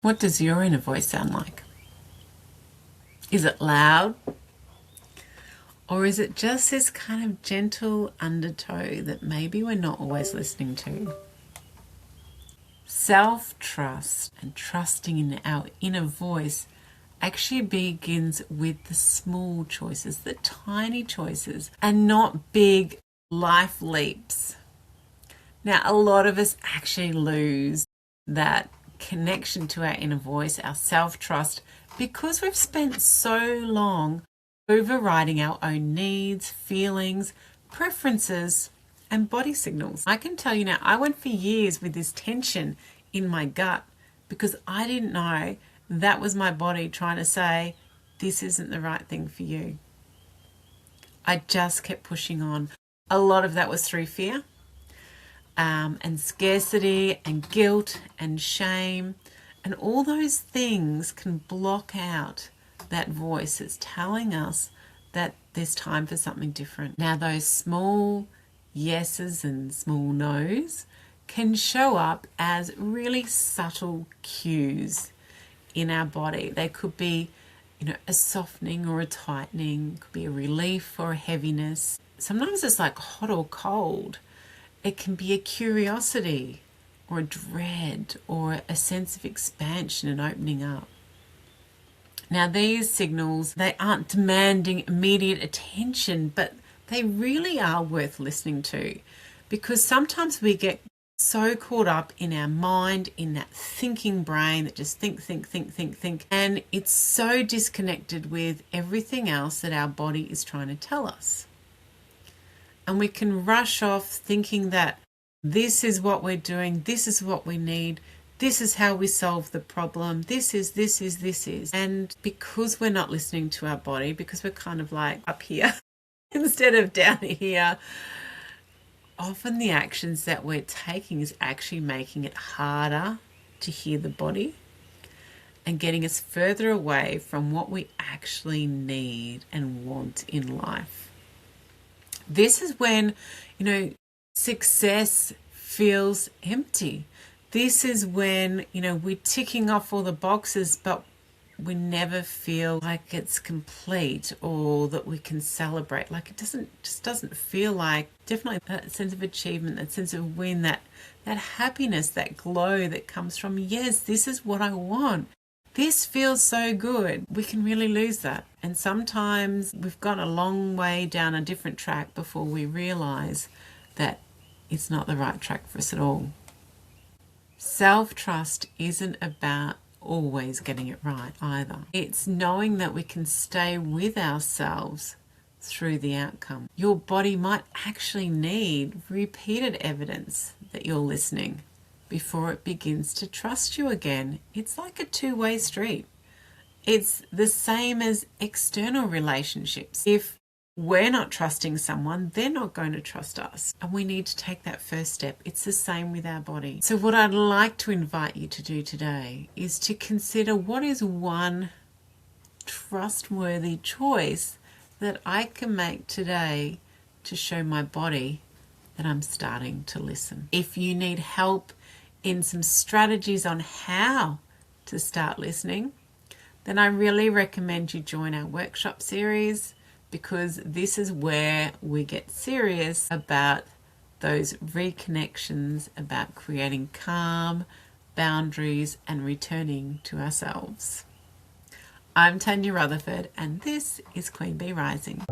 What does your inner voice sound like? Is it loud? Or is it just this kind of gentle undertow that maybe we're not always listening to? Self-trust and trusting in our inner voice actually begins with the small choices, the tiny choices, and not big life leaps. Now, a lot of us actually lose that connection to our inner voice, our self-trust, because we've spent so long overriding our own needs, feelings, preferences, and body signals. I can tell you now, I went for years with this tension in my gut because I didn't know that was my body trying to say, this isn't the right thing for you. I just kept pushing on. A lot of that was through fear. And scarcity and guilt and shame, and all those things can block out that voice that's telling us that there's time for something different. Now, those small yeses and small nos can show up as really subtle cues in our body. They could be, a softening or a tightening, could be a relief or a heaviness. Sometimes it's like hot or cold. It can be a curiosity or a dread or a sense of expansion and opening up. Now, these signals, they aren't demanding immediate attention, but they really are worth listening to, because sometimes we get so caught up in our mind, in that thinking brain that just think, and it's so disconnected with everything else that our body is trying to tell us. And we can rush off thinking that this is what we're doing, this is what we need, this is how we solve the problem, this is. And because we're not listening to our body, because we're kind of like up here instead of down here, often the actions that we're taking is actually making it harder to hear the body and getting us further away from what we actually need and want in life. This is when, success feels empty. This is when, we're ticking off all the boxes, but we never feel like it's complete or that we can celebrate. Like it just doesn't feel like, definitely that sense of achievement, that sense of win, that happiness, that glow that comes from, yes, this is what I want. This feels so good. We can really lose that. And sometimes we've gone a long way down a different track before we realize that it's not the right track for us at all. Self-trust isn't about always getting it right either. It's knowing that we can stay with ourselves through the outcome. Your body might actually need repeated evidence that you're listening before it begins to trust you again. It's like a two-way street. It's the same as external relationships. If we're not trusting someone, they're not going to trust us. And we need to take that first step. It's the same with our body. So what I'd like to invite you to do today is to consider, what is one trustworthy choice that I can make today to show my body that I'm starting to listen. If you need help in some strategies on how to start listening, then I really recommend you join our workshop series, because this is where we get serious about those reconnections, about creating calm, boundaries, and returning to ourselves. I'm Tanya Rutherford, and this is Queen Bee Rising.